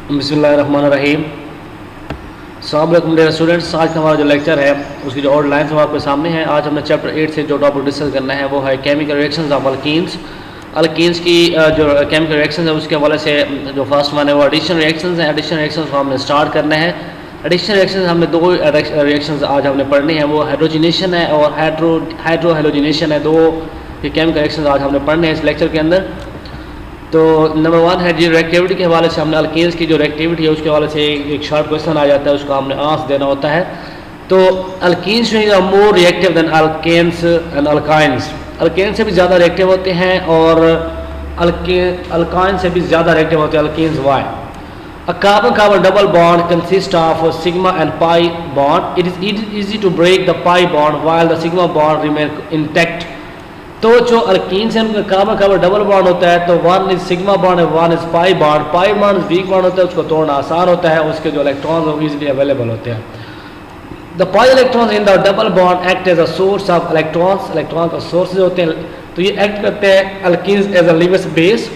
बिस्मिल्लाहिर्रहमानिर्रहीम। अस्सलाम वालेकुम डियर स्टूडेंट्स। आज का हमारा जो लेक्चर है उसकी जो आउटलाइन है वो आपके सामने है। आज हमने चैप्टर 8 से जो टॉपिक डिस्कस करना है वो है chemical reactions of alkenes. Alkenes की जो केमिकल रिएक्शंस है उसके हवाले से जो फर्स्ट वन है वो एडिशन रिएक्शंस हैं। एडिशन रिएक्शंस को हमने स्टार्ट करना है। एडिशन रिएक्शंस हमने दो रिएक्शंस आज हमने पढ़नी है, वो हाइड्रोजनेशन है और हाइड्रो हेलोजिनेशन है। दो ये केमिकल रिएक्शंस आज हमने पढ़ने हैं इस लेक्चर के अंदर। तो नंबर वन है जी रिएक्टिविटी के हवाले से हमने अल्केन्स की जो रिएक्टिविटी है उसके हवाले से एक शॉर्ट क्वेश्चन आ जाता है, उसको हमने आंसर देना होता है। तो अल्कीन्स जो है more reactive than alkanes and alkynes. Alkane से भी ज़्यादा रिएक्टिव होते हैं और अल्काइन से भी ज़्यादा रिएक्टिव होते हैं alkenes. Why? A carbon-carbon double bond consists of a sigma and pi bond. It is easy to break the pi bond while the sigma bond remain intact. तो जो अल्कीन्स है उनका कार्बन कार्बन डबल बॉन्ड होता है, तो one is sigma bond है, one is pi bond. Pi bond weak bond होता है, उसको तोड़ना आसान होता है, उसके जो इलेक्ट्रॉन्स वो इजीली अवेलेबल होते हैं। The pi electrons in the double bond act as a source of electrons. Electron का सोर्स होते हैं, तो ये एक्ट करते हैं alkenes as a living base.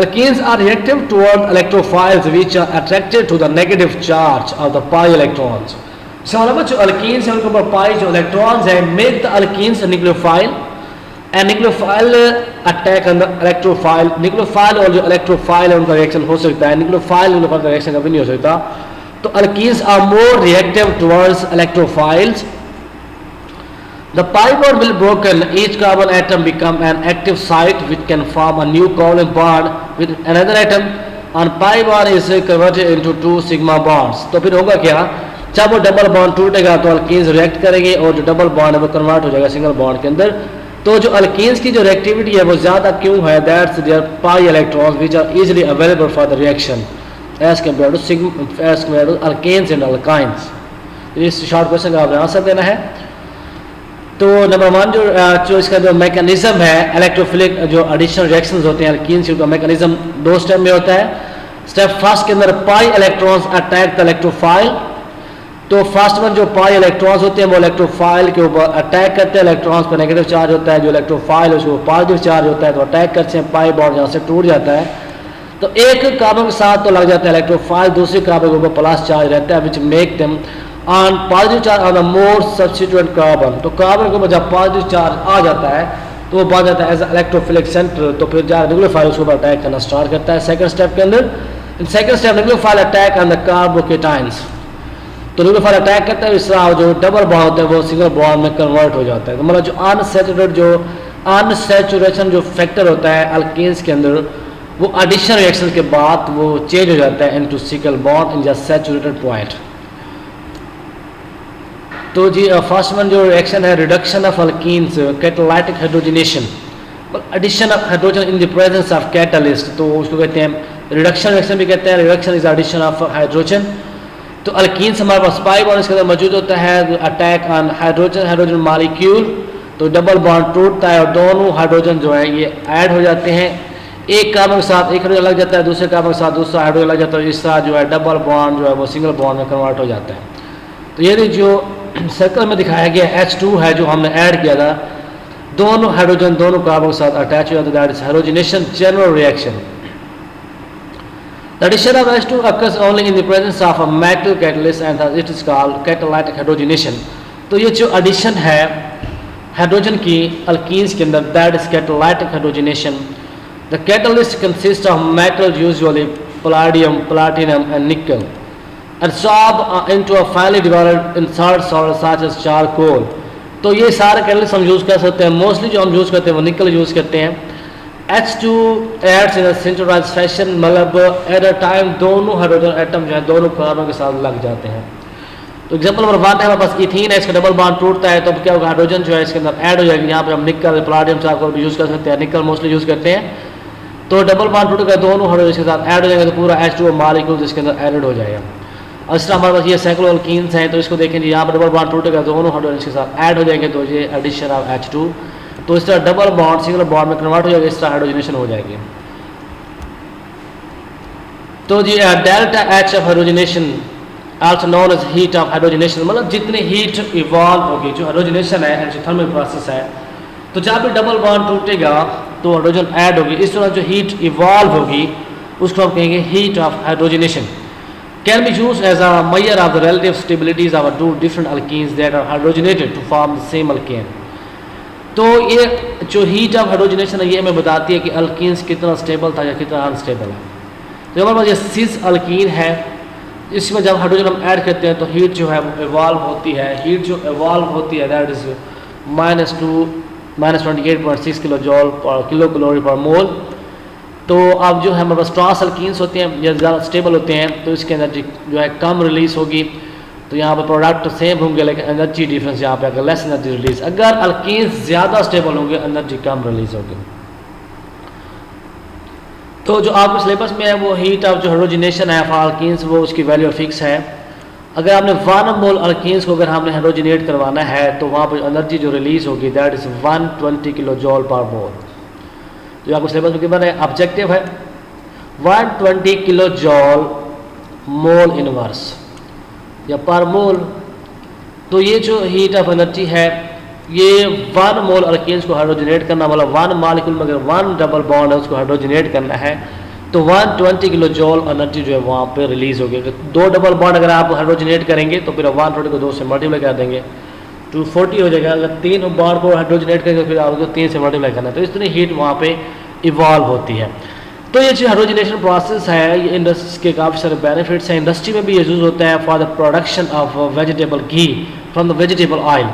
Alkenes are reactive toward electrophiles which are attracted to the negative charge of the pi electrons. So जो alkenes हैं उनके ऊपर पाई जो इलेक्ट्रॉन्स है make the alkenes a nucleophile and nucleophile attack on the electrophile. nucleophile और जो electrophile है उनका रिएक्शन हो सकता है, nucleophile का रिएक्शन कभी नहीं हो सकता। तो alkenes are more reactive towards electrophiles. The pi bond will broken, each carbon atom become an active site which can form a new covalent bond with another atom, and pi bond is converted into two sigma bonds. तो फिर होगा क्या, जब वो double bond टूटेगा तो alkenes react करेंगे और जो डबल बॉन्ड है वो कन्वर्ट हो जाएगा सिंगल बॉन्ड के अंदर। तो जो अल्कीन्स की जो रिएक्टिविटी है वो ज़्यादा क्यों है, that's their pi electrons which are easily available for the reaction as compare to alkanes and alkynes. इस शॉर्ट क्वेश्चन का आपने आंसर देना है। तो नंबर वन जो इसका जो मैकेनिज्म है इलेक्ट्रोफिलिक जो एडिशनल रिएक्शंस होते हैं अल्कीन्स का मैकेनिज्म दो स्टेप में होता है। स्टेप फर्स्ट के अंदर pi electrons attack the electrophile. तो फर्स्ट वन जो पाई इलेक्ट्रॉन्स होते हैं वो इलेक्ट्रोफाइल के ऊपर अटैक करते हैं, इलेक्ट्रॉन्स पर नेगेटिव चार्ज होता है, जो इलेक्ट्रोफाइल उसको पॉजिटिव चार्ज होता है तो अटैक करते हैं, पाई बॉन्ड यहाँ से टूट जाता है। तो एक कार्बन के साथ तो लग जाता है इलेक्ट्रोफाइल, दूसरे कार्बन के ऊपर प्लस चार्ज रहता है which make them on positive charge on the more substituent carbon. तो कार्बन के ऊपर जब पॉजिटिव चार्ज आ जाता है तो वो बन जाता है एज इलेक्ट्रोफिलिक सेंटर, तो फिर जहाँ न्यूक्लियोफाइल उसके ऊपर अटैक करना स्टार्ट करता है सेकंड स्टेप के अंदर। In second step nucleophile attack on the carbocations. तो न्यूक्लियोफाइल अटैक करता है, इस तरह जो डबल बॉन्ड होता है वो सिंगल बॉन्ड में कन्वर्ट हो जाता है। तो मतलब जो अनसैचुरेशन जो फैक्टर होता है अल्कीन्स के अंदर वो एडिशन रिएक्शन के बाद वो चेंज हो जाता है into single bond in just saturated point. तो जी फर्स्ट वन जो रिएक्शन है reduction of alkenes catalytic hydrogenation, addition of hydrogen in the presence of catalyst, तो उसको कहते हैं रिडक्शन रिएक्शन भी कहते हैं। Reduction is addition of hydrogen. तो अल्कीन्स हमारे पास पाई बॉन्ड इसके अंदर मौजूद होता है, अटैक ऑन हाइड्रोजन मॉलिक्यूल, तो डबल बॉन्ड टूटता है और दोनों हाइड्रोजन जो है ये ऐड हो जाते हैं। एक कार्बन के साथ एक हाइड्रोजन लग जाता है, दूसरे कार्बन के साथ दूसरा हाइड्रोजन लग जाता है, इस तरह जो है डबल बॉन्ड जो है वो सिंगल बॉन्ड में कन्वर्ट हो जाता है। तो ये जो सर्कल में दिखाया गया H2 है जो हमने ऐड किया था, दोनों हाइड्रोजन दोनों कार्बन के साथ अटैच हो जाता है, that is hydrogenation general reaction. The addition of H2 occurs only in the presence of a metal catalyst and thus it is called catalytic hydrogenation. तो ये जो एडिशन है हाइड्रोजन की अल्कीन्स के अंदर that is catalytic hydrogenation. The catalyst consists of metals usually palladium, platinum and nickel absorb into a finely divided insert solid such as charcoal. तो ये सारे कैटलिस्ट हम यूज़ कर सकते हैं। मोस्टली जो हम यूज़ करते हैं वो निकल यूज़ करते हैं। H2 adds in a synchronized fashion, मतलब एट अ टाइम दोनों हाइड्रोजन एटम जो है दोनों कार्बन के साथ लग जाते हैं। तो एग्जांपल नंबर 1 है हमारे पास इथीन है, इसका डबल बॉन्ड टूटता है तो क्या होगा, हाइड्रोजन जो है इसके अंदर ऐड हो जाएगी। यहाँ पर हम निकल प्लाटिनम चारकोल भी यूज़ कर सकते हैं, निकल मोस्टली यूज़ करते हैं। तो डबल बॉन्ड टूटेगा दोनों हाइड्रोजन के साथ ऐड हो जाएगा तो पूरा H2 मॉलिक्यूल इसके अंदर एडेड हो जाएगा। और इस तरह हमारे पास ये सैकड़ों अल्कीन्स हैं, तो इसको देखेंगे यहाँ पर डबल बॉन्ड टूटेगा दोनों हाइड्रोजन के साथ ऐड हो जाएंगे, तो ये एडिशन ऑफ H2। तो इस तरह डबल बॉन्ड सिंगल बॉन्ड में कन्वर्ट हो जाएगा, इस तरह हाइड्रोजनेशन हो जाएगी। तो जी delta H of hydrogenation also known as heat of hydrogenation, मतलब जितनी हीट इवॉल्व होगी जो हाइड्रोजनेशन है एक्सोथर्मल प्रोसेस है, तो जहाँ भी डबल बॉन्ड टूटेगा तो हाइड्रोजन ऐड होगी, इस तरह जो हीट इवॉल्व होगी उसको हम कहेंगे heat of hydrogenation. Can be use as a measure of the relative stabilities of two different alkenes that are hydrogenated to form the same alkane। तो ये जो हीट ऑफ हाइड्रोजनेशन है ये हमें बताती है कि अल्कीन्स कितना स्टेबल था या कितना अनस्टेबल है। तो हमारे पास ये सिस अल्कीन है, इसमें जब हाइड्रोजन हम ऐड करते हैं तो हीट जो है वो इवॉल्व होती है। हीट जो इवॉल्व होती है दैट इज़ -28.6 किलो जॉल पर किलो कैलोरी पर मोल। तो अब जो है हमारे पास ट्रांस अल्कीन्स होते हैं ये ज़्यादा स्टेबल होते हैं तो इसकी एनर्जी जो है कम रिलीज़ होगी। तो यहाँ पर प्रोडक्ट सेम होंगे लेकिन एनर्जी डिफरेंस यहाँ पे अगर लेस एनर्जी रिलीज। अगर अल्कीन्स ज़्यादा स्टेबल होंगे एनर्जी कम रिलीज होगी। तो जो आपके सिलेबस में है वो हीट ऑफ जो हाइड्रोजनेशन है फॉर अल्कीन्स वो उसकी वैल्यू फिक्स है। अगर आपने 1 मोल अल्कीन्स को अगर हमने हाइड्रोजनेट करवाना है तो वहाँ पर एनर्जी जो रिलीज होगी दैट इज़ 120 किलो जॉल पर मोल। जो आपको सिलेबस में गिवन है ऑब्जेक्टिव है 120 किलो जॉल मोल इनवर्स या पर मोल। तो ये जो हीट ऑफ एनर्जी है ये 1 मोल अल्कीन्स को हाइड्रोजनेट करना मतलब 1 मॉलिक्यूल में अगर 1 डबल बॉन्ड है उसको हाइड्रोजनेट करना है तो 120 किलो जॉल एनर्जी जो है वहाँ पे रिलीज होगी। अगर 2 डबल बॉन्ड अगर आप हाइड्रोजनेट करेंगे तो फिर 120 को 2 से मल्टीप्लाई कर देंगे 240 हो जाएगा। अगर 3 बॉन्ड को हाइड्रोजनेट करेंगे फिर आपको 3 से मल्टीप्लाई करना है। तो इस तरह हीट वहाँ पे इवॉल्व होती है। तो ये जो हाइड्रोजनेशन प्रोसेस है ये इंडस्ट्रीज के काफ़ी सारे बेनिफिट्स हैं। इंडस्ट्री में भी यूज़ होता है for the production of vegetable ghee from the vegetable oil.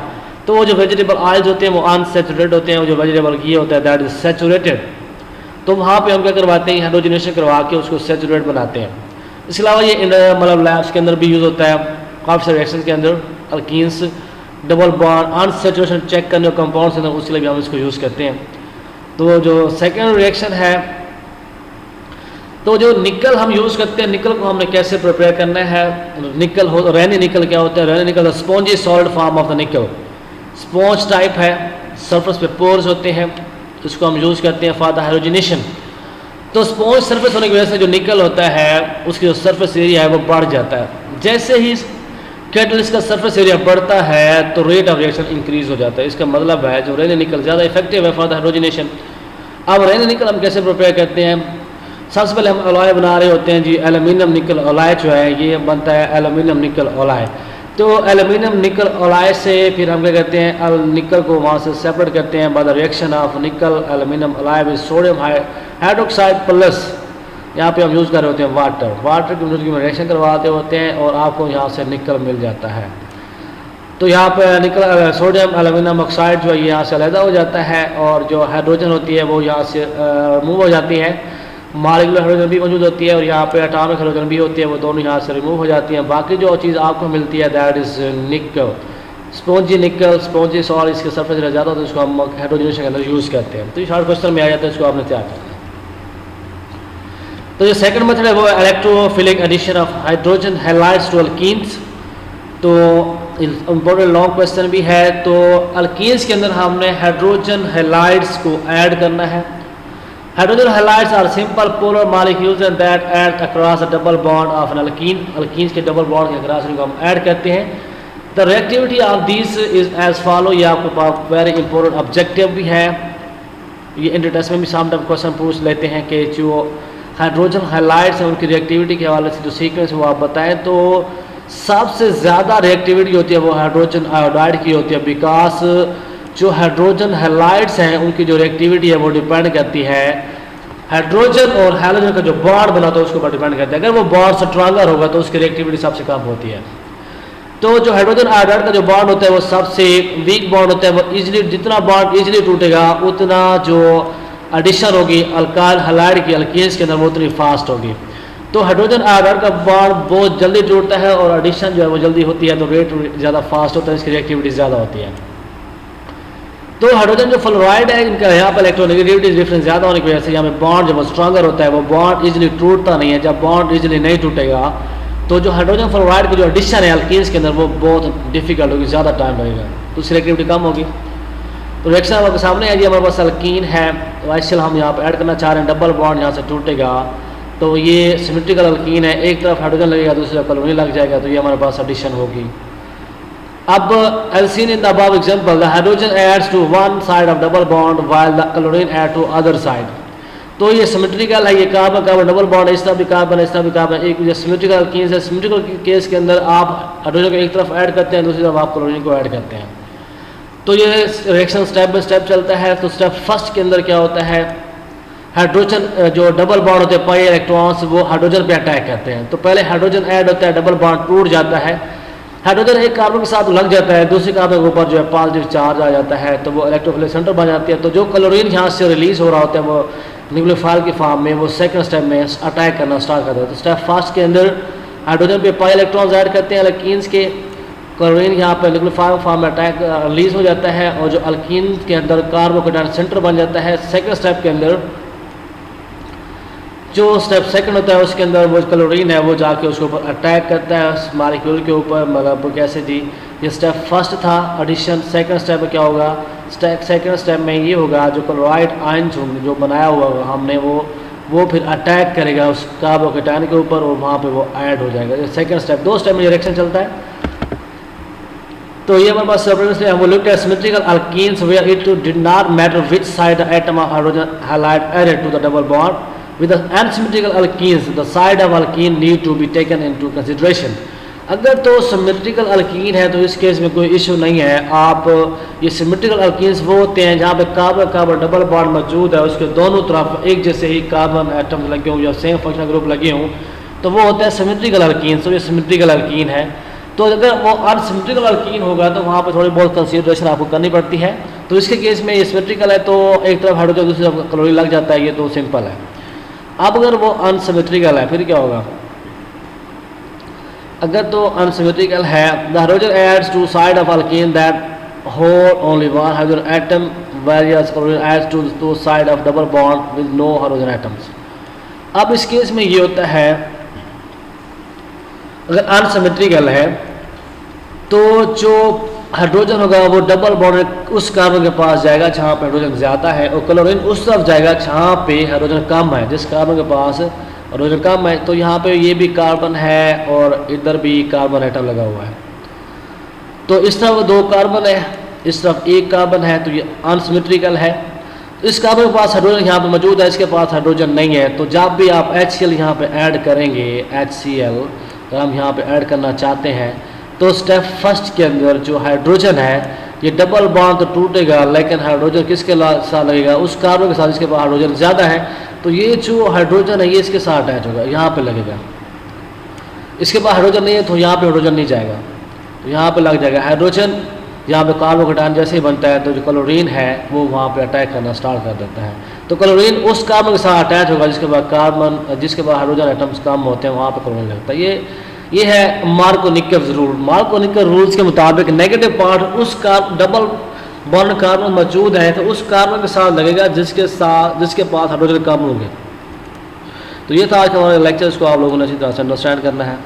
तो वो जो वेजिटेबल ऑयल्स होते हैं वो अनसेचुरेटेड होते हैं, वो जो वेजिटेबल घी होता है दैट इज सेचुरेटेड। तो वहाँ पे हम क्या करवाते हैं हाइड्रोजनेशन करवा के उसको सेचुरेट बनाते हैं। इसके अलावा ये मतलब लैब्स के अंदर भी यूज़ होता है काफ़ी सारे रिएक्शन के अंदर alkenes double bond unsaturation check करने कंपाउंड्स के अंदर उसके लिए भी हम इसको यूज़ करते हैं। तो जो सेकेंड रिएक्शन है तो जो निकल हम यूज़ करते हैं निकल को हमने कैसे प्रिपेयर करना है। निकल हो रेनी निकल क्या होता है, रेनी निकल spongy solid form of the निकल स्पॉन्ज टाइप है, सरफेस पे पोर्स होते हैं, इसको हम यूज़ करते हैं फॉर द हाइड्रोजनेशन। तो स्पॉन्ज सरफेस होने की वजह से जो निकल होता है उसकी जो सरफेस एरिया है वो बढ़ जाता है। जैसे ही कैटलिस्ट का सरफेस एरिया बढ़ता है तो रेट ऑफ रिएक्शन इंक्रीज हो जाता है। इसका मतलब है जो रेनी निकल ज़्यादा इफेक्टिव है फॉर द हाइड्रोजनेशन। अब रेनी निकल हम कैसे प्रिपेयर करते हैं, सबसे पहले हम अलॉय बना रहे होते हैं जी। एल्यूमिनियम निकल अलॉय जो है ये बनता है एल्यूमिनियम निकल अलॉय। तो एल्यूमिनियम निकल अलॉय से फिर हम क्या करते हैं निकल को वहाँ से सेपरेट करते हैं बाय द रिएक्शन ऑफ निकल aluminium alloy with sodium hydroxide plus यहाँ पे हम यूज़ कर रहे होते हैं वाटर की मदद में रिएक्शन करवाते होते हैं और आपको यहाँ से निकल मिल जाता है। तो यहाँ पे निकल सोडियम एल्यूमिनियम ऑक्साइड जो है यहाँ से अलग हो जाता है और जो हाइड्रोजन होती है वो यहाँ से रिमूव हो जाती है। मॉलिक्यूलर हाइड्रोजन भी मौजूद होती है और यहाँ पे एटॉमिक हाइड्रोजन भी होती है, वो दोनों यहाँ से रिमूव हो जाती हैं। बाकी जो चीज़ आपको मिलती है दैट इज़ निकल स्पॉन्जी सॉल्ट इसके सरफेस ज़्यादा होता है उसको हम हाइड्रोजनेशन के अंदर यूज़ करते हैं। तो ये शॉर्ट क्वेश्चन में आ जाता है, इसको आपने तैयार करना है। तो जो सेकंड मेथड है वो electrophilic addition of hydrogen halides to alkenes. तो इम्पोर्टेंट लॉन्ग क्वेश्चन भी है। तो अल्कीन्स के अंदर हमने हाइड्रोजन हैलाइड्स को ऐड करना है। Hydrogen halides are simple polar molecules and that act across a double bond of an alkene. Alkenes के डबल बॉन्ड के अक्रॉस इनको हम ऐड करते हैं। The reactivity of this is as follow. ये आपके पास वेरी इंपॉर्टेंट ऑब्जेक्टिव भी है, ये इंटर टेस्ट में भी समटाइम क्वेश्चन पूछ लेते हैं कि जो हाइड्रोजन हैलाइड्स हैं उनकी रिएक्टिविटी के हवाले से जो सीक्वेंस वो आप बताएं। तो सबसे ज़्यादा रिएक्टिविटी होती है वो हाइड्रोजन आयोडाइड की होती है बिकॉज जो हाइड्रोजन हैलाइड्स हैं उनकी जो रिएक्टिविटी है वो डिपेंड करती है हाइड्रोजन और हैलोजन का जो बॉन्ड बनाता है उसके ऊपर डिपेंड करता है। अगर वो बॉन्ड स्ट्रॉन्गर होगा तो उसकी रिएक्टिविटी सबसे कम होती है। तो जो हाइड्रोजन आयोडाइड का जो बॉन्ड होता है वो सबसे वीक बॉन्ड होता है, वो इजीली जितना बॉन्ड इजीली टूटेगा उतना जो एडिशन होगी अल्काइल हैलाइड की अल्कीन्स के अंदर वो उतनी फास्ट होगी। तो हाइड्रोजन आयोडाइड का बॉन्ड बहुत जल्दी टूटता है और एडिशन जो है वो जल्दी होती है तो रेट ज़्यादा फास्ट होता है, इसकी रिएक्टिविटी ज़्यादा होती है। तो हाइड्रोजन जो फ्लोराइड है इनका यहाँ पर इलेक्ट्रोनेगेटिविटी डिफरेंस ज़्यादा होने की वजह से यहाँ पे बॉन्ड जब स्ट्रॉन्गर होता है वो बॉन्ड इजीली टूटता नहीं है। जब बॉन्ड इजीली नहीं टूटेगा तो जो हाइड्रोजन फ्लोराइड की जो एडिशन है अल्कीन्स के अंदर वो बहुत डिफिकल्ट होगी, ज़्यादा टाइम लगेगा, तो उसकी रिएक्टिविटी कम होगी। तो रिएक्शन आपके सामने है जी, हमारे पास अल्कीन है तो एक्चुअल हम यहाँ पर ऐड करना चाह रहे हैं, डबल बॉन्ड यहाँ से टूटेगा तो ये सिमेट्रिकल अल्कीन है, एक तरफ हाइड्रोजन लगेगा दूसरी तरफ क्लोरीन लग जाएगा तो ये हमारे पास एडिशन होगी। अब as seen in the above example, the hydrogen adds to one side of double bond while the chlorine add to other side. तो ये सिमेट्रिकल है, ये कार्बन कार्बन डबल बॉन्ड, इस तरह भी कार्बन, इस तरह भी कार्बन, एक जो सिमेट्रिकल अल्कीन्स है, सिमेट्रिकल केस के अंदर आप हाइड्रोजन को एक तरफ ऐड करते हैं, दूसरी तरफ आप क्लोरीन को ऐड करते हैं। तो ये रिएक्शन स्टेप बाय स्टेप चलता है। तो स्टेप फर्स्ट के अंदर क्या होता है, हाइड्रोजन जो डबल बॉन्ड होते हैं पाई इलेक्ट्रॉन्स वो हाइड्रोजन पे अटैक करते हैं। तो पहले हाइड्रोजन ऐड होता है, डबल बॉन्ड टूट जाता है, हाइड्रोजन एक कार्बन के साथ लग जाता है, दूसरे कार्बन के ऊपर जो है पॉजिटिव चार्ज आ जाता है, तो वो इलेक्ट्रोफिलिक सेंटर बन जाती है। तो जो क्लोरीन यहाँ से रिलीज हो रहा होता है वो न्यूक्लियोफाइल की फॉर्म में वो सेकंड स्टेप में अटैक करना स्टार्ट करता है। तो स्टेप फर्स्ट के अंदर हाइड्रोजन पे पाई इलेक्ट्रॉन्स ऐड करते हैं अल्कीन्स के, क्लोरीन यहाँ पर न्यूक्लियोफाइल फॉर्म में अटैक रिलीज हो जाता है और जो अल्कीन के अंदर कार्बोकेटायन सेंटर बन जाता है। सेकंड स्टेप के अंदर जो स्टेप सेकंड होता है उसके अंदर वो क्लोरीन है वो जाके उसके ऊपर अटैक करता है उस मॉलिक्यूल के ऊपर, मतलब कैसे जी। ये स्टेप फर्स्ट था एडिशन। सेकंड स्टेप में क्या होगा, सेकंड स्टेप में ये होगा जो क्लोराइड आयंस होंगे जो बनाया हुआ होगा हमने वो फिर अटैक करेगा उस कार्बोकेटायन के ऊपर और वहाँ पे वो ऐड हो जाएगा। सेकंड स्टेप, दो स्टेप में ये रिएक्शन चलता है। तो ये हमारे पास वो looked at symmetrical alkenes where it did not matter which side the atom of hydrogen halide added to the double bond with the unsymmetrical alkenes the side of alkene need to be taken into consideration। अगर तो symmetrical alkyne है तो इस case में कोई issue नहीं है। आप ये सिमेट्रिकल अल्कीन्स वो होते हैं जहाँ पे कार्बन कार्बन डबल बॉन्ड मौजूद है, उसके दोनों तरफ एक जैसे ही कार्बन एटम्स लगे हों या सेम फंक्शनल ग्रुप लगे हों, तो वो होता है सिमेट्रिकल अल्कीन। तो ये सिमेट्रिकल अल्कीन है। तो अगर वो अनसिमेट्रिकल अल्कीन होगा तो वहाँ पर थोड़ी बहुत कंसिडरेशन आपको करनी पड़ती है। तो इसके केस में ये सिमेट्रिकल है तो एक तरफ हाइड्रोजन दूसरी तरफ क्लोरीन लग जाता है, ये तो सिंपल है। अब अगर वो अनसिमेट्रिकल है फिर क्या होगा, अगर तो अनसिमेट्रिकल है the hydrogen adds to side of alkene that hold only one hydrogen atom whereas chlorine adds to side of double bond with no hydrogen atoms. अब इस केस में ये होता है अगर अनसिमेट्रिकल है तो जो हाइड्रोजन होगा वो डबल बॉन्ड उस कार्बन के पास जाएगा जहाँ पे हाइड्रोजन ज़्यादा है और क्लोरीन उस तरफ जाएगा जहाँ पे हाइड्रोजन कम है, जिस कार्बन के पास हाइड्रोजन कम है। तो यहाँ पे ये भी कार्बन है और इधर भी कार्बन एटम लगा हुआ है। तो इस तरफ दो कार्बन है, इस तरफ एक कार्बन है, तो ये अनसिमेट्रिकल है। इस कार्बन के पास हाइड्रोजन यहाँ पे मौजूद है, इसके पास हाइड्रोजन नहीं है। तो जब भी आप HCl यहाँ पे ऐड करेंगे, HCl अगर हम यहाँ पे ऐड करना चाहते हैं तो स्टेप फर्स्ट के अंदर जो हाइड्रोजन है ये डबल बॉन्ड तो टूटेगा, लेकिन हाइड्रोजन किसके साथ लगेगा, उस कार्बन के साथ जिसके पास हाइड्रोजन ज़्यादा है। तो ये जो हाइड्रोजन है ये इसके साथ अटैच होगा, यहाँ पे लगेगा। इसके पास हाइड्रोजन नहीं है तो यहाँ पे हाइड्रोजन नहीं जाएगा, तो यहाँ पे लग जाएगा हाइड्रोजन। यहाँ पे कार्बोकेटायन जैसे ही बनता है तो जो क्लोरीन है वो वहाँ पे अटैक करना स्टार्ट कर देता है। तो क्लोरीन उस कार्बन के साथ अटैच होगा जिसके बाद हाइड्रोजन एटम्स कम होते हैं, वहाँ पे क्लोरीन लगता है। ये है मार्कोनिकव रूल। मार्कोनिकव रूल्स के मुताबिक नेगेटिव पार्ट उस डबल बॉन्ड कार्बन मौजूद है तो उस कार्बन के साथ लगेगा जिसके पास हाइड्रोजन कम होंगे। तो ये था आज का हमारा लेक्चर, इसको आप लोगों ने अच्छी तरह से अंडरस्टैंड करना है।